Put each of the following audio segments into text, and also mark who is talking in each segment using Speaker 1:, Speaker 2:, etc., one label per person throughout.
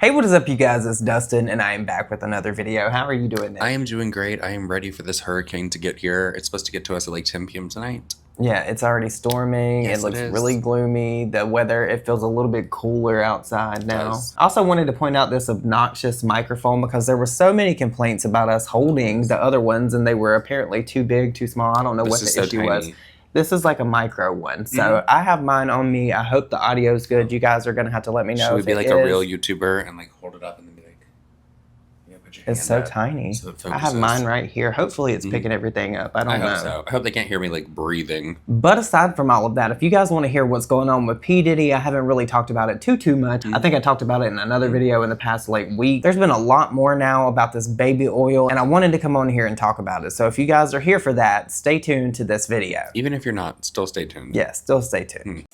Speaker 1: Hey, what is up, you guys? It's Dustin, and I am back with another video. How are you doing today?
Speaker 2: I am doing great. I am ready for this hurricane to get here. It's supposed to get to us at like 10 p.m. tonight.
Speaker 1: Yeah, it's already storming.
Speaker 2: Yes,
Speaker 1: it looks
Speaker 2: it is.
Speaker 1: really gloomy. The weather, it feels a little bit cooler outside now.
Speaker 2: does.
Speaker 1: I also wanted to point out this obnoxious microphone because there were so many complaints about us holding the other ones, and they were apparently too big, too small. I don't know what the issue was. This is like a micro one. So I have mine on me. I hope the audio's good. You guys are going to have to let me know.
Speaker 2: Should we be like a real YouTuber and like hold it up and then be like, yeah, put your hand
Speaker 1: It's so
Speaker 2: up
Speaker 1: tiny.
Speaker 2: so it
Speaker 1: I have mine right here. Hopefully it's picking everything up. I don't know.
Speaker 2: I hope so. I hope they can't hear me like breathing.
Speaker 1: But aside from all of that, if you guys want to hear what's going on with P. Diddy, I haven't really talked about it too much. I think I talked about it in another video in the past week. There's been a lot more now about this baby oil, and I wanted to come on here and talk about it. So if you guys are here for that, stay tuned to this video.
Speaker 2: Even if you're not, still stay tuned.
Speaker 1: Yeah, still stay tuned.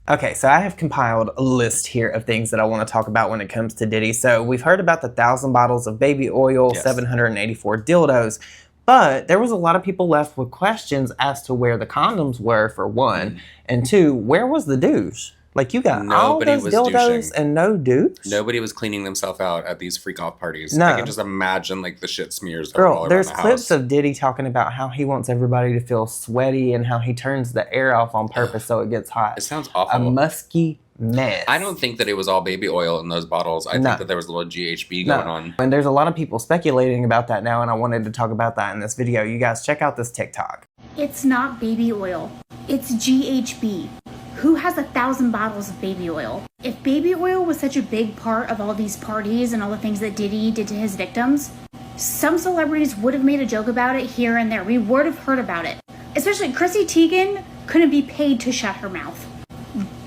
Speaker 1: Okay, so I have compiled a list here of things that I want to talk about when it comes to Diddy. So we've heard about the 1,000 bottles of baby oil, 784 dildos, but there was a lot of people left with questions as to where the condoms were, for one, and two, where was the douche? Like, you got all those dildos and no douche?
Speaker 2: Nobody was cleaning themselves out at these freak-off parties.
Speaker 1: No.
Speaker 2: I can just imagine, like, the shit smears all
Speaker 1: Girl,
Speaker 2: around
Speaker 1: there's
Speaker 2: the
Speaker 1: clips
Speaker 2: house.
Speaker 1: of Diddy talking about how he wants everybody to feel sweaty and how he turns the air off on purpose so it gets hot.
Speaker 2: It sounds awful.
Speaker 1: A musky mess.
Speaker 2: I don't think that it was all baby oil in those bottles. I think that there was a little GHB going on.
Speaker 1: And there's a lot of people speculating about that now, and I wanted to talk about that in this video. You guys check out this TikTok.
Speaker 3: It's not baby oil. It's GHB. Who has 1,000 bottles of baby oil? If baby oil was such a big part of all these parties and all the things that Diddy did to his victims, some celebrities would have made a joke about it here and there. We would have heard about it. Especially Chrissy Teigen couldn't be paid to shut her mouth.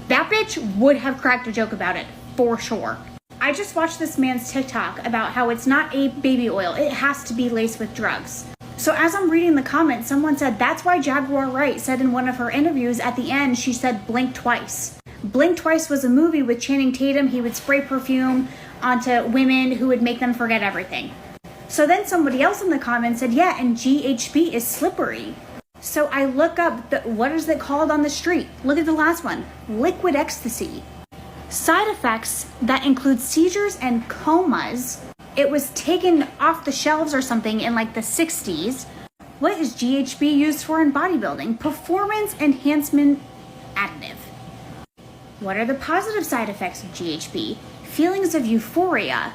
Speaker 3: That bitch would have cracked a joke about it, for sure. I just watched this man's TikTok about how it's not a baby oil. It has to be laced with drugs. So as I'm reading the comments, someone said that's why Jaguar Wright said in one of her interviews at the end, she said blink twice. Blink Twice was a movie with Channing Tatum. He would spray perfume onto women who would make them forget everything. So then somebody else in the comments said, yeah, and GHB is slippery. So I look up, what is it called on the street? Look at the last one, liquid ecstasy. Side effects that include seizures and comas. It was taken off the shelves or something in like the 60s. What is GHB used for in bodybuilding? Performance enhancement additive. What are the positive side effects of GHB? Feelings of euphoria.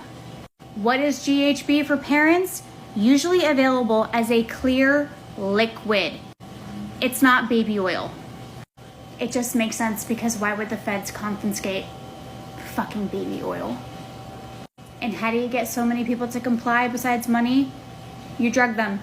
Speaker 3: What is GHB for parents? Usually available as a clear liquid. It's not baby oil. It just makes sense because why would the feds confiscate fucking baby oil? And how do you get so many people to comply besides money? You drug them.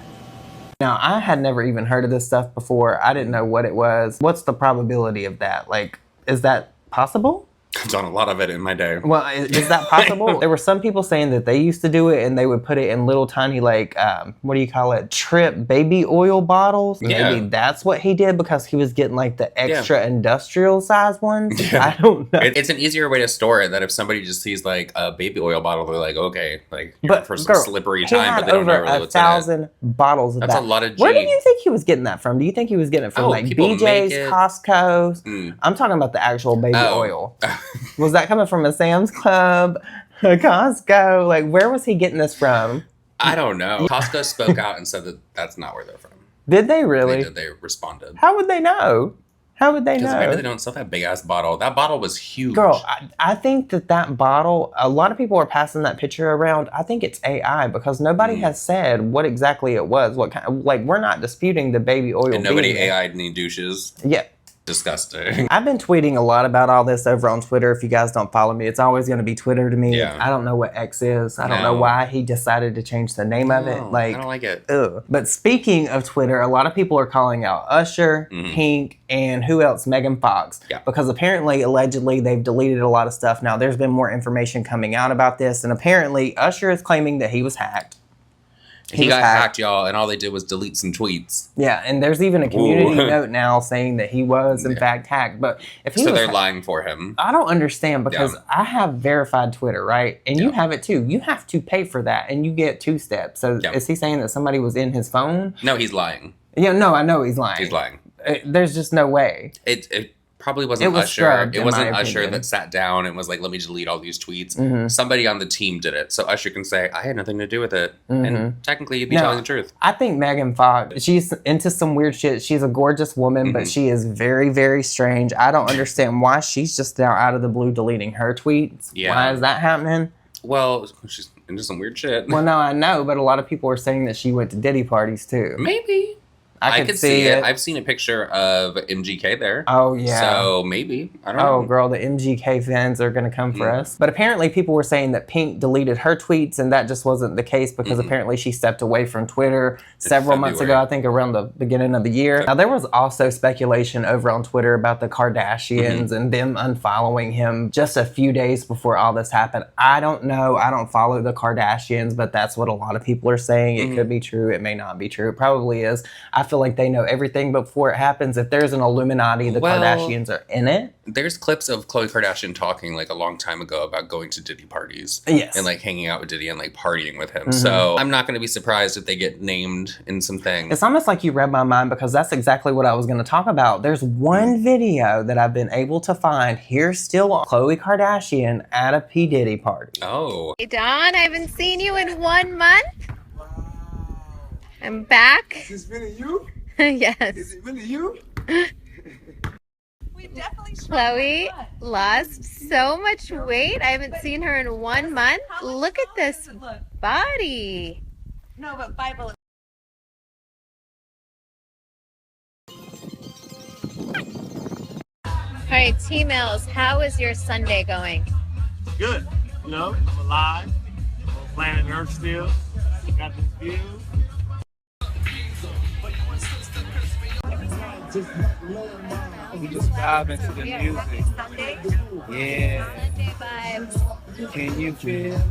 Speaker 1: Now, I had never even heard of this stuff before. I didn't know what it was. What's the probability of that? Like, is that possible?
Speaker 2: I've done a lot of it in my day.
Speaker 1: Well, is that possible? There were some people saying that they used to do it and they would put it in little tiny, like, what do you call it? Trip baby oil bottles.
Speaker 2: Yeah.
Speaker 1: Maybe that's what he did because he was getting like the extra industrial size ones. Yeah. I don't know.
Speaker 2: It's an easier way to store it that if somebody just sees like a baby oil bottle, they're like, okay, like but for some slippery time, but they don't know really what's in it.
Speaker 1: 1,000 bottles of that.
Speaker 2: That's a lot of G.
Speaker 1: Where do you think he was getting that from? Do you think he was getting it from like BJ's, Costco's? I'm talking about the actual baby oil. Was that coming from a Sam's Club, a Costco? Like, where was he getting this from?
Speaker 2: I don't know. Costco spoke out and said that that's not where they're from.
Speaker 1: Did they really?
Speaker 2: They did. They responded.
Speaker 1: How would they know? How would they know?
Speaker 2: Because maybe they don't sell that big-ass bottle. That bottle was huge.
Speaker 1: Girl, I think that bottle, a lot of people are passing that picture around. I think it's AI because nobody has said what exactly it was. What kind of, like, we're not disputing the baby oil.
Speaker 2: And nobody AI'd any douches.
Speaker 1: Yeah.
Speaker 2: Disgusting.
Speaker 1: I've been tweeting a lot about all this over on Twitter. If you guys don't follow me, it's always going to be Twitter to me.
Speaker 2: Yeah.
Speaker 1: I don't know what X is. I don't know why he decided to change the name of it. Like,
Speaker 2: I don't like it.
Speaker 1: Ugh. But speaking of Twitter, a lot of people are calling out Usher, Pink, and who else? Megan Fox.
Speaker 2: Yeah.
Speaker 1: Because apparently, allegedly, they've deleted a lot of stuff. Now, there's been more information coming out about this, and apparently, Usher is claiming that he was hacked.
Speaker 2: He got hacked, y'all, and all they did was delete some tweets.
Speaker 1: Yeah, and there's even a community note now saying that he was, in fact, hacked. But if he
Speaker 2: so
Speaker 1: was
Speaker 2: they're lying for him.
Speaker 1: I don't understand because I have verified Twitter, right? And you have it too. You have to pay for that, and you get 2 steps. So is he saying that somebody was in his phone?
Speaker 2: No, he's lying.
Speaker 1: Yeah, no, I know he's lying.
Speaker 2: He's lying.
Speaker 1: There's just no way.
Speaker 2: It probably wasn't Usher. It wasn't Usher that sat down and was like, let me delete all these tweets. Somebody on the team did it. So Usher can say, I had nothing to do with it. And technically you'd be telling the truth.
Speaker 1: I think Megan Fox, she's into some weird shit. She's a gorgeous woman, but she is very, very strange. I don't understand why she's just now out of the blue deleting her tweets. Yeah. Why is that happening?
Speaker 2: Well, she's into some weird shit.
Speaker 1: Well, no, I know, but a lot of people are saying that she went to Diddy parties too.
Speaker 2: Maybe. I could see it. I've seen a picture of MGK there.
Speaker 1: Oh, yeah.
Speaker 2: So maybe. I don't know.
Speaker 1: Oh, girl, the MGK fans are going to come for us. But apparently people were saying that Pink deleted her tweets, and that just wasn't the case because apparently she stepped away from Twitter several months ago, I think around the beginning of the year. Now, there was also speculation over on Twitter about the Kardashians and them unfollowing him just a few days before all this happened. I don't know. I don't follow the Kardashians, but that's what a lot of people are saying. It could be true. It may not be true. It probably is. I feel like they know everything before it happens. If there's an Illuminati, the Kardashians are in it.
Speaker 2: There's clips of Khloe Kardashian talking like a long time ago about going to Diddy parties.
Speaker 1: Yes.
Speaker 2: And like hanging out with Diddy and like partying with him. So I'm not going to be surprised if they get named in some things.
Speaker 1: It's almost like you read my mind because that's exactly what I was going to talk about. There's one video that I've been able to find. Here's still Khloe Kardashian at a P. Diddy party.
Speaker 2: Oh.
Speaker 4: Hey, Dawn, I haven't seen you in 1 month. I'm back.
Speaker 5: Is this really you?
Speaker 4: Yes.
Speaker 5: Is it really you?
Speaker 4: We definitely Khloe lost so much weight. I haven't seen her in 1 month. Look at this body.
Speaker 6: No, but Bible.
Speaker 4: All right, T-Mills, how is your Sunday going?
Speaker 7: Good. You know, I'm alive. I'm on planet Earth still. Got this view. We just vibe into the music.
Speaker 4: Sunday?
Speaker 7: Yeah.
Speaker 4: Sunday vibes.
Speaker 7: Can you feel it?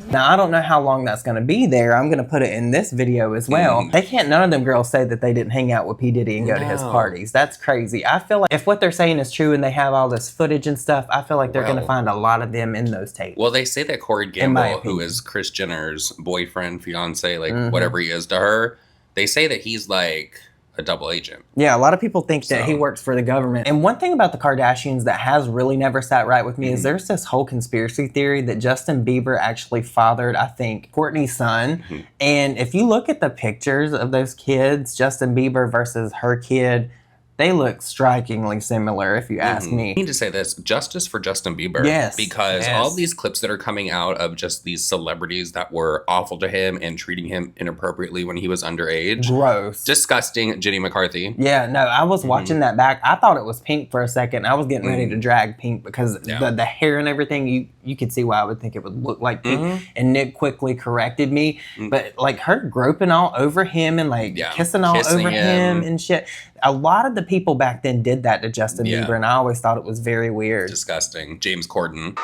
Speaker 1: Now, I don't know how long that's going to be there. I'm going to put it in this video as well. They can't, none of them girls say that they didn't hang out with P. Diddy and go to his parties. That's crazy. I feel like if what they're saying is true and they have all this footage and stuff, I feel like they're going to find a lot of them in those tapes.
Speaker 2: Well, they say that Corey Gamble, who is Kris Jenner's boyfriend, fiance, like whatever he is to her, they say that he's like a double agent.
Speaker 1: Yeah, a lot of people think that he works for the government. And one thing about the Kardashians that has really never sat right with me is there's this whole conspiracy theory that Justin Bieber actually fathered, I think, Kourtney's son. And if you look at the pictures of those kids, Justin Bieber versus her kid, they look strikingly similar, if you ask me.
Speaker 2: I need to say this, justice for Justin Bieber.
Speaker 1: Yes.
Speaker 2: Because all these clips that are coming out of just these celebrities that were awful to him and treating him inappropriately when he was underage.
Speaker 1: Gross.
Speaker 2: Disgusting. Jenny McCarthy.
Speaker 1: Yeah, no, I was watching that back. I thought it was Pink for a second. I was getting ready to drag Pink because the hair and everything, you could see why I would think it would look like Pink. And Nick quickly corrected me. But like her groping all over him and like kissing all over him and shit. A lot of the people back then did that to Justin Bieber, and I always thought it was very weird.
Speaker 2: Disgusting. James Corden.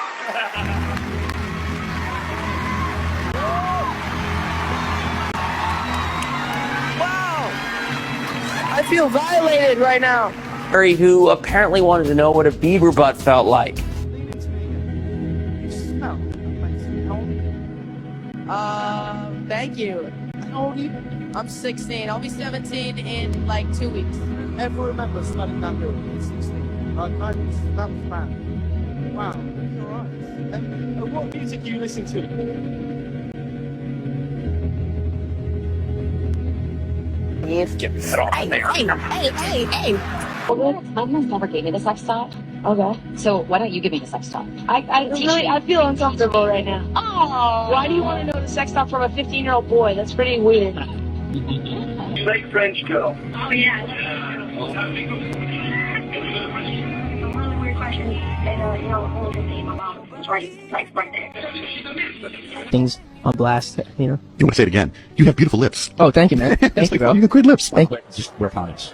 Speaker 6: Wow! I feel violated right now.
Speaker 8: Who apparently wanted to know what a Bieber butt felt like.
Speaker 6: Thank you. How old are you? I'm 16. I'll be 17 in like 2 weeks.
Speaker 7: Ever remember starting down here at 16? That was fine. Wow. Alright. And what music do you listen to?
Speaker 8: Get it off there.
Speaker 9: Hey. Well, my mom never gave me the sex talk. Okay. So why don't you give me the sex talk?
Speaker 6: I feel uncomfortable right now.
Speaker 9: Oh.
Speaker 6: Why do you want to know the sex talk from a 15-year-old boy? That's pretty weird.
Speaker 7: You like French girl?
Speaker 9: Oh, yeah. Really weird question. And, only good thing my mom was right there.
Speaker 8: Things on blast, you know.
Speaker 10: You want to say it again? You have beautiful lips.
Speaker 8: Oh, thank you, man. Thank you, bro.
Speaker 10: You got great lips.
Speaker 8: Thank you.
Speaker 10: Just wear condoms.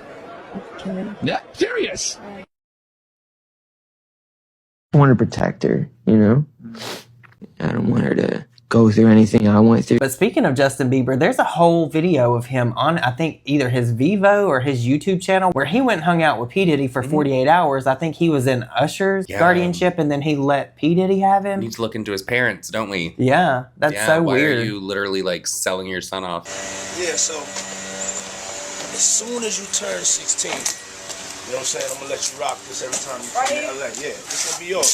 Speaker 10: Yeah, serious.
Speaker 11: I want to protect her, you know? I don't want her to go through anything I went through.
Speaker 1: But speaking of Justin Bieber, there's a whole video of him on, I think, either his Vivo or his YouTube channel where he went and hung out with P. Diddy for 48 hours. I think he was in Usher's guardianship and then he let P. Diddy have him.
Speaker 2: We need to look into his parents, don't we?
Speaker 1: Yeah, that's so
Speaker 2: why
Speaker 1: weird.
Speaker 2: Are you literally like selling your son off?
Speaker 5: Yeah, so As soon as you turn 16, you know what I'm saying? I'm gonna let you rock this every time you come to LA. Yeah, this gonna be yours.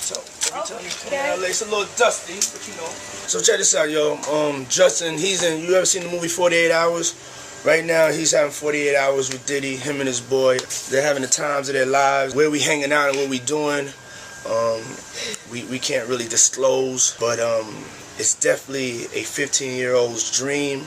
Speaker 5: So every time you come to LA, it's a little dusty, but you know. So check this out, yo. Justin, you ever seen the movie 48 Hours? Right now, he's having 48 hours with Diddy, him and his boy. They're having the times of their lives. Where we hanging out and what we doing, we can't really disclose, but it's definitely a 15-year-old's dream.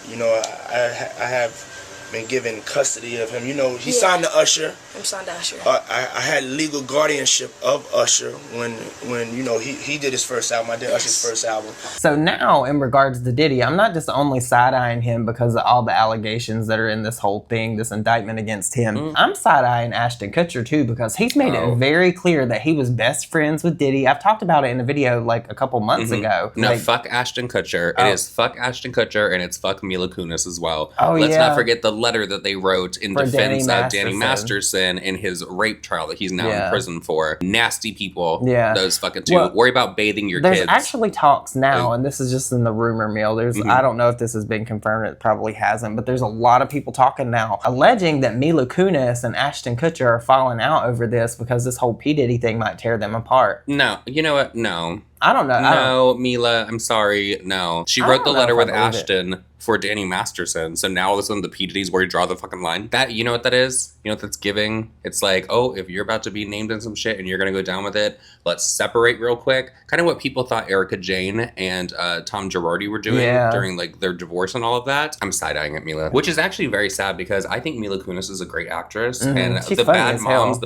Speaker 5: You know, I have been given custody of him. You know, he signed to Usher.
Speaker 12: I'm signed to Usher.
Speaker 5: I had legal guardianship of Usher when you know, he did his first album. I did Usher's first album.
Speaker 1: So now, in regards to Diddy, I'm not just only side-eyeing him because of all the allegations that are in this whole thing, this indictment against him. I'm side-eyeing Ashton Kutcher, too, because he's made it very clear that he was best friends with Diddy. I've talked about it in a video, like, a couple months ago.
Speaker 2: No,
Speaker 1: like,
Speaker 2: fuck Ashton Kutcher. It is fuck Ashton Kutcher, and it's fuck Mila Kunis as well.
Speaker 1: Oh,
Speaker 2: Let's not forget the letter that they wrote in
Speaker 1: for
Speaker 2: defense of Danny Masterson in his rape trial that he's now in prison for. Nasty people. Yeah. Those fucking two. Well, worry about bathing your kids.
Speaker 1: There's actually talks now, and this is just in the rumor mill. I don't know if this has been confirmed. It probably hasn't, but there's a lot of people talking now, alleging that Mila Kunis and Ashton Kutcher are falling out over this because this whole P. Diddy thing might tear them apart.
Speaker 2: No. You know what? No.
Speaker 1: I don't know.
Speaker 2: No, Mila, I'm sorry. No. She wrote the letter with Ashton for Danny Masterson. So now all of a sudden the P. Diddy's where you draw the fucking line. That, you know what that is? You know what that's giving? It's like, oh, if you're about to be named in some shit and you're going to go down with it, let's separate real quick. Kind of what people thought Erica Jane and Tom Girardi were doing during like their divorce and all of that. I'm side-eyeing at Mila, which is actually very sad because I think Mila Kunis is a great actress. And
Speaker 1: She's
Speaker 2: the Bad
Speaker 1: Moms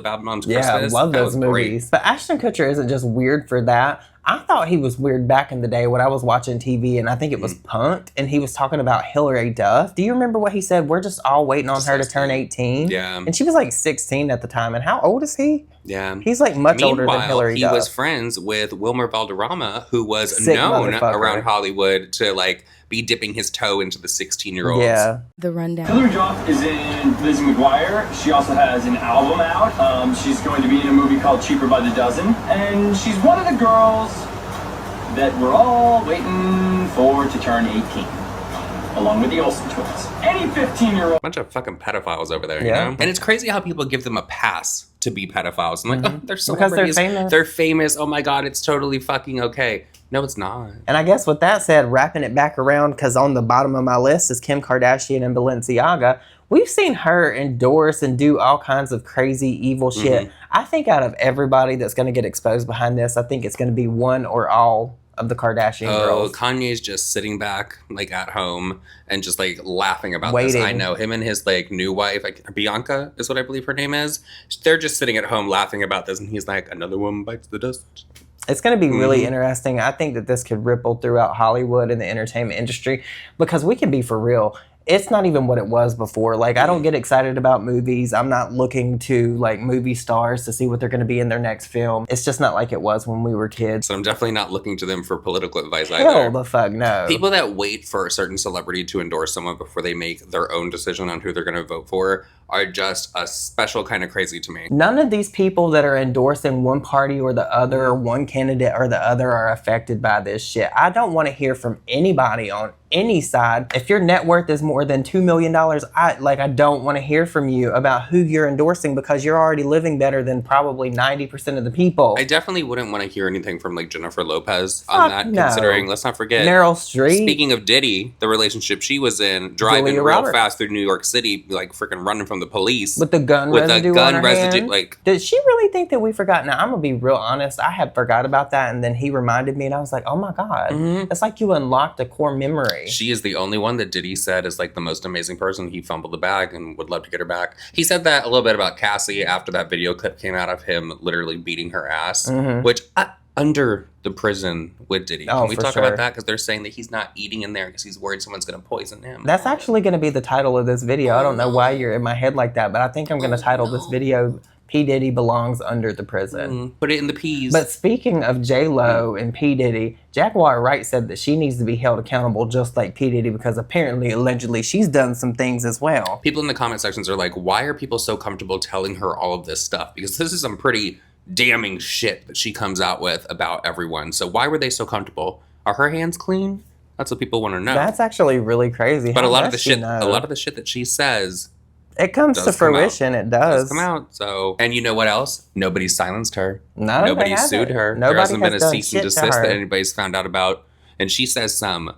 Speaker 2: Christmas.
Speaker 1: Yeah, I love those movies. Great. But Ashton Kutcher isn't just weird for that. I thought he was weird back in the day when I was watching TV, and I think it was Punk'd, and he was talking about Hillary Duff. Do you remember what he said? We're just all waiting on her to turn 18.
Speaker 2: Yeah.
Speaker 1: And she was like 16 at the time. And how old is he?
Speaker 2: Yeah.
Speaker 1: He's like much older than Hillary Duff.
Speaker 2: He was friends with Wilmer Valderrama, who was known around Hollywood to like be dipping his toe into the 16-year-olds.
Speaker 1: Yeah.
Speaker 13: The rundown. Hillary Duff is in Lizzie McGuire. She also has an album out. She's going to be in a movie called Cheaper by the Dozen. And she's one of the girls that we're all waiting for to turn 18, along with the Olsen twins. Any 15-year-old.
Speaker 2: Bunch of fucking pedophiles over there, you know? And it's crazy how people give them a pass to be pedophiles. I'm like, oh, they're celebrities.
Speaker 1: Because they're famous.
Speaker 2: They're famous. Oh my God, it's totally fucking okay. No, it's not.
Speaker 1: And I guess with that said, wrapping it back around, because on the bottom of my list is Kim Kardashian and Balenciaga. We've seen her endorse and do all kinds of crazy, evil shit. I think out of everybody that's going to get exposed behind this, I think it's going to be one or all of the Kardashian girls.
Speaker 2: Kanye's just sitting back, like, at home and just, like, laughing about this. I know. Him and his, like, new wife, like, Bianca is what I believe her name is. They're just sitting at home laughing about this, and he's like, another one bites the dust.
Speaker 1: It's going to be really interesting. I think that this could ripple throughout Hollywood and the entertainment industry because we can be for real. It's not even what it was before. Like, I don't get excited about movies. I'm not looking to, like, movie stars to see what they're going to be in their next film. It's just not like it was when we were kids.
Speaker 2: So I'm definitely not looking to them for political advice either.
Speaker 1: Hell the fuck no.
Speaker 2: People that wait for a certain celebrity to endorse someone before they make their own decision on who they're going to vote for are just a special kind of crazy to me.
Speaker 1: None of these people that are endorsing one party or the other, or one candidate or the other, are affected by this shit. I don't want to hear from anybody on any side. If your net worth is more than $2 million, I don't want to hear from you about who you're endorsing because you're already living better than probably 90% of the people.
Speaker 2: I definitely wouldn't want to hear anything from like Jennifer Lopez on that, considering, let's not forget,
Speaker 1: Meryl Streep.
Speaker 2: Speaking of Diddy, the relationship she was in, driving real fast through New York City, like freaking running from the police.
Speaker 1: With the gun residue on her hand.
Speaker 2: Like,
Speaker 1: did she really think that we forgot? Now, I'm going to be real honest. I had forgot about that, and then he reminded me, and I was like, oh my God. It's like you unlocked a core memory.
Speaker 2: She is the only one that Diddy said is like the most amazing person. He fumbled the bag and would love to get her back. He said that a little bit about Cassie after that video clip came out of him literally beating her ass, which under the prison with Diddy. Can we talk about that? Because they're saying that he's not eating in there because he's worried someone's going to poison him.
Speaker 1: That's actually going to be the title of this video. I don't know why you're in my head like that, but I think I'm going to title this video P. Diddy belongs under the prison.
Speaker 2: Put it in the P's.
Speaker 1: But speaking of J-Lo and P. Diddy, Jaguar Wright said that she needs to be held accountable just like P. Diddy because apparently, allegedly, she's done some things as well.
Speaker 2: People in the comment sections are like, why are people so comfortable telling her all of this stuff? Because this is some pretty damning shit that she comes out with about everyone. So why were they so comfortable? Are her hands clean? That's what people want to know.
Speaker 1: That's actually really crazy.
Speaker 2: But
Speaker 1: How
Speaker 2: a lot of
Speaker 1: does
Speaker 2: the
Speaker 1: she
Speaker 2: shit,
Speaker 1: know?
Speaker 2: a lot of the shit that she says,
Speaker 1: it comes to fruition. It does
Speaker 2: come out. So, and you know what else? Nobody silenced her.
Speaker 1: No,
Speaker 2: Nobody sued her. There hasn't been a cease and desist that
Speaker 1: her.
Speaker 2: anybody's found out about. And she says some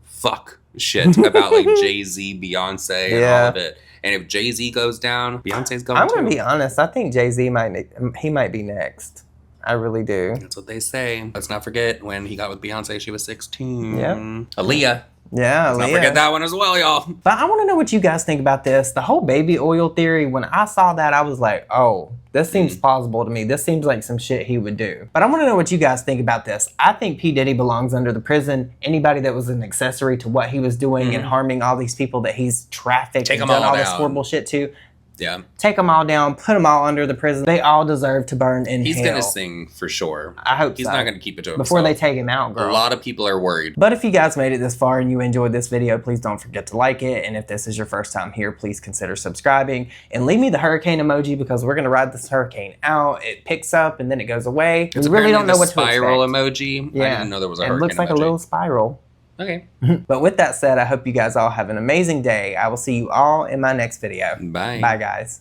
Speaker 2: fuck shit about like Jay-Z, Beyonce, and all of it. And if Jay-Z goes down, Beyonce's going
Speaker 1: I'm
Speaker 2: too.
Speaker 1: gonna be honest. I think Jay-Z might be next. I really do.
Speaker 2: That's what they say. Let's not forget when he got with Beyonce, she was 16.
Speaker 1: Yep.
Speaker 2: Aaliyah.
Speaker 1: Yeah,
Speaker 2: Let's not forget that one as well, y'all.
Speaker 1: But I want to know what you guys think about this. The whole baby oil theory, when I saw that, I was like, oh, this seems plausible to me. This seems like some shit he would do. But I want to know what you guys think about this. I think P. Diddy belongs under the prison. Anybody that was an accessory to what he was doing and harming all these people that he's trafficked and done all this horrible shit to.
Speaker 2: Yeah.
Speaker 1: Take them all down, put them all under the prison. They all deserve to burn in hell.
Speaker 2: He's gonna sing for sure.
Speaker 1: I hope
Speaker 2: he's
Speaker 1: so.
Speaker 2: not gonna keep it to himself.
Speaker 1: Before they take him out, girl.
Speaker 2: A lot of people are worried.
Speaker 1: But if you guys made it this far and you enjoyed this video, please don't forget to like it. And if this is your first time here, please consider subscribing. And leave me the hurricane emoji because we're gonna ride this hurricane out. It picks up and then it goes away.
Speaker 2: It's
Speaker 1: we really don't know what to expect.
Speaker 2: Spiral emoji.
Speaker 1: Yeah.
Speaker 2: I didn't know there was a hurricane
Speaker 1: It looks like
Speaker 2: emoji.
Speaker 1: a little spiral.
Speaker 2: Okay.
Speaker 1: But with that said, I hope you guys all have an amazing day. I will see you all in my next video.
Speaker 2: Bye.
Speaker 1: Bye, guys.